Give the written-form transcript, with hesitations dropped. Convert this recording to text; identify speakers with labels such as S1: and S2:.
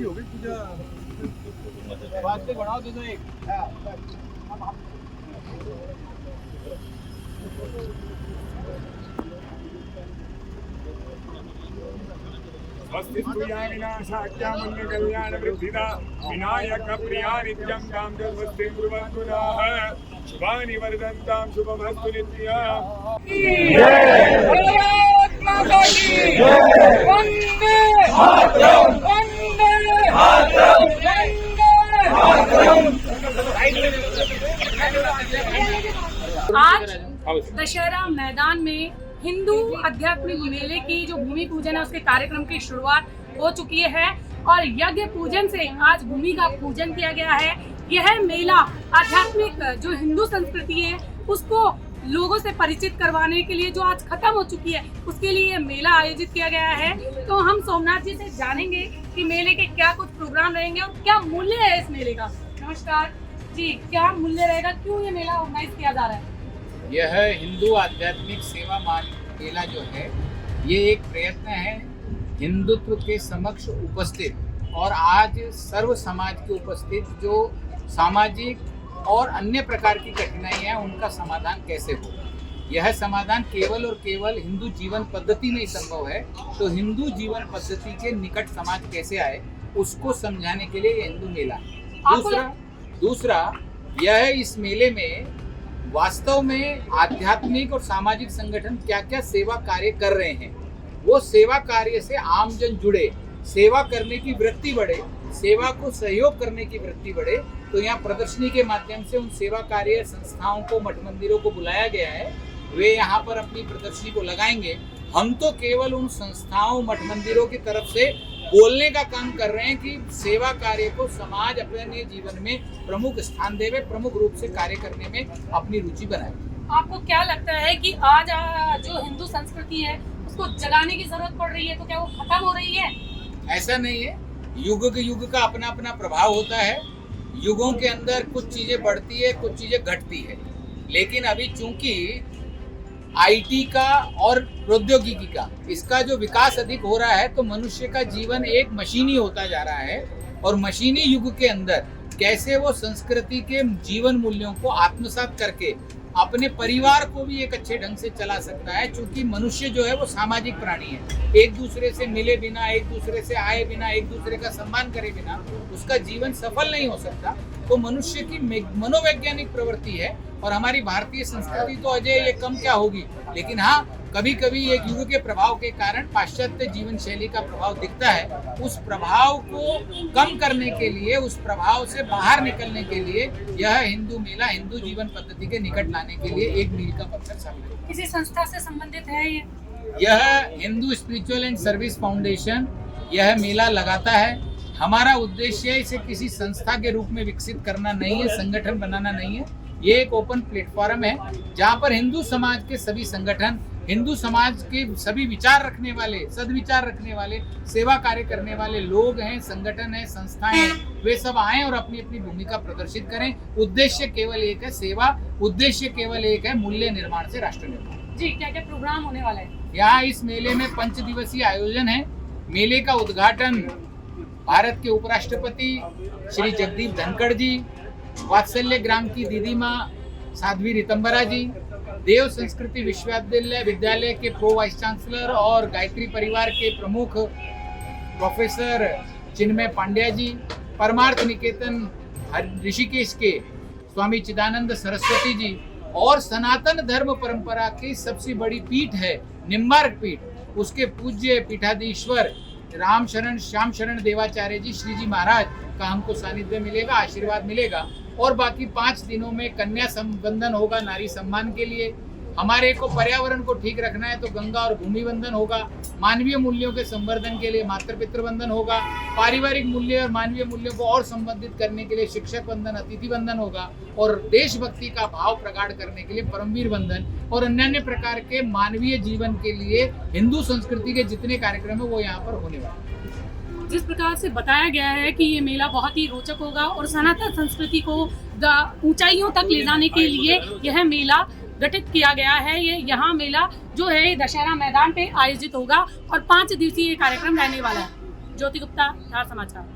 S1: हो गई पूजा बात से बढ़ाओ दो एक
S2: कल्याणवृद्धिदा विनायक प्रिया नित्यं तां स्वस्ति कुर्वन्तु नः शुभानि वर्धन्तां शुभमस्तु नित्यम्। भारत माता की वंदे मातरम वंदे मातरम
S3: आज दशहरा मैदान में हिंदू आध्यात्मिक मेले की जो भूमि पूजन है उसके कार्यक्रम की शुरुआत हो चुकी है और यज्ञ पूजन से आज भूमि का पूजन किया गया है। यह मेला आध्यात्मिक जो हिंदू संस्कृति है उसको लोगों से परिचित करवाने के लिए जो आज खत्म हो चुकी है उसके लिए यह मेला आयोजित किया गया है। तो हम सोमनाथ जी से जानेंगे कि मेले के क्या कुछ प्रोग्राम रहेंगे और क्या मूल्य है इस मेले का। नमस्कार जी, क्या मूल्य रहेगा, क्यों ये मेला ऑर्गेनाइज किया जा रहा है?
S4: यह हिंदू आध्यात्मिक सेवा मेला जो है ये एक प्रयत्न है हिंदुत्व के समक्ष उपस्थित और आज सर्व समाज के उपस्थित जो सामाजिक और अन्य प्रकार की कठिनाई है उनका समाधान कैसे हो। यह समाधान केवल और केवल हिंदू जीवन पद्धति में ही संभव है। तो हिंदू जीवन पद्धति के निकट समाज कैसे आए उसको समझाने के लिए ये हिंदू मेला है। दूसरा यह इस मेले में वास्तव में आध्यात्मिक और सामाजिक संगठन क्या क्या सेवा कार्य कर रहे हैं, वो सेवा कार्य से आमजन जुड़े, सेवा करने की वृत्ति बढ़े, सेवा को सहयोग करने की वृत्ति बढ़े। तो यहाँ प्रदर्शनी के माध्यम से उन सेवा कार्य संस्थाओं को, मठ मंदिरों को बुलाया गया है, वे यहाँ पर अपनी प्रदर्शनी को लगाएंगे। हम तो केवल उन संस्थाओं, मठ मंदिरों की तरफ से बोलने का काम कर रहे हैं कि सेवा कार्य को समाज अपने जीवन में प्रमुख स्थान देवे, प्रमुख रूप से कार्य करने में अपनी रुचि बनाए।
S3: आपको क्या लगता है कि आज जो हिंदू संस्कृति है उसको जगाने की जरूरत पड़ रही है, तो क्या वो खत्म हो रही है?
S4: ऐसा नहीं है, युग का अपना अपना प्रभाव होता है। युगों के अंदर कुछ चीजें बढ़ती है, कुछ चीजें घटती है, लेकिन अभी चूंकि आईटी का और प्रौद्योगिकी का इसका जो विकास अधिक हो रहा है तो मनुष्य का जीवन एक मशीनी होता जा रहा है और मशीनी युग के अंदर कैसे वो संस्कृति के जीवन मूल्यों को आत्मसात करके अपने परिवार को भी एक अच्छे ढंग से चला सकता है। क्योंकि मनुष्य जो है वो सामाजिक प्राणी है, एक दूसरे से मिले बिना, एक दूसरे से आए बिना, एक दूसरे का सम्मान करे बिना उसका जीवन सफल नहीं हो सकता। तो मनुष्य की मनोवैज्ञानिक प्रवृत्ति है और हमारी भारतीय संस्कृति तो अजय ये कम क्या होगी, लेकिन हाँ कभी कभी एक युग के प्रभाव के कारण पाश्चात्य जीवन शैली का प्रभाव दिखता है। उस प्रभाव को कम करने के लिए, उस प्रभाव से बाहर निकलने के लिए यह हिंदू मेला हिंदू जीवन पद्धति के निकट लाने के लिए एक मील का पत्थर साबित है।
S3: किसी संस्था से संबंधित है ये?
S4: यह Hindu spiritual and service foundation यह मेला लगाता है। हमारा उद्देश्य इसे किसी संस्था के रूप में विकसित करना नहीं है, संगठन बनाना नहीं है। ये एक ओपन प्लेटफॉर्म है जहाँ पर हिंदू समाज के सभी संगठन, हिंदू समाज के सभी विचार रखने वाले, सदविचार रखने वाले, सेवा कार्य करने वाले लोग हैं, संगठन है, संस्थाएं हैं, वे सब आए और अपनी अपनी भूमिका प्रदर्शित करें। उद्देश्य केवल एक है, सेवा। उद्देश्य केवल एक है, मूल्य निर्माण से राष्ट्र निर्माण।
S3: जी, क्या क्या प्रोग्राम होने वाला है?
S4: यहाँ इस मेले में 5 दिवसीय आयोजन है। मेले का उद्घाटन भारत के उपराष्ट्रपति श्री जगदीप धनखड़ जी, वात्सल्य ग्राम की दीदी माँ साध्वी रितंबरा जी, देव संस्कृति विद्यालय के प्रो वाइस चांसलर और गायत्री परिवार के प्रमुख प्रोफेसर चिन्मय पांड्या जी, परमार्थ निकेतन ऋषिकेश के स्वामी चिदानंद सरस्वती जी और सनातन धर्म परंपरा की सबसे बड़ी पीठ है निम्बार्क पीठ, उसके पूज्य पीठाधीश्वर राम शरण श्याम शरण देवाचार्य जी श्री जी महाराज का हमको सानिध्य मिलेगा, आशीर्वाद मिलेगा। और बाकी 5 दिनों में कन्या संबंधन होगा नारी सम्मान के लिए। हमारे को पर्यावरण को ठीक रखना है तो गंगा और भूमि वंदन होगा। मानवीय मूल्यों के संवर्धन के लिए मातृ पितृ वंदन होगा। पारिवारिक मूल्य और मानवीय मूल्यों को और संबंधित करने के लिए शिक्षक वंदन, अतिथि वंदन होगा। और देशभक्ति का भाव प्रगाढ़ करने के लिए परमवीर वंदन और अन्य प्रकार के मानवीय जीवन के लिए हिंदू संस्कृति के जितने कार्यक्रम है वो यहाँ पर होने वाले हैं।
S3: जिस प्रकार से बताया गया है कि ये मेला बहुत ही रोचक होगा और सनातन संस्कृति को ऊंचाइयों तक ले जाने के लिए यह मेला गठित किया गया है। ये यहाँ मेला जो है ये दशहरा मैदान पे आयोजित होगा और 5 दिवसीय ये कार्यक्रम रहने वाला है। ज्योति गुप्ता, धार समाचार।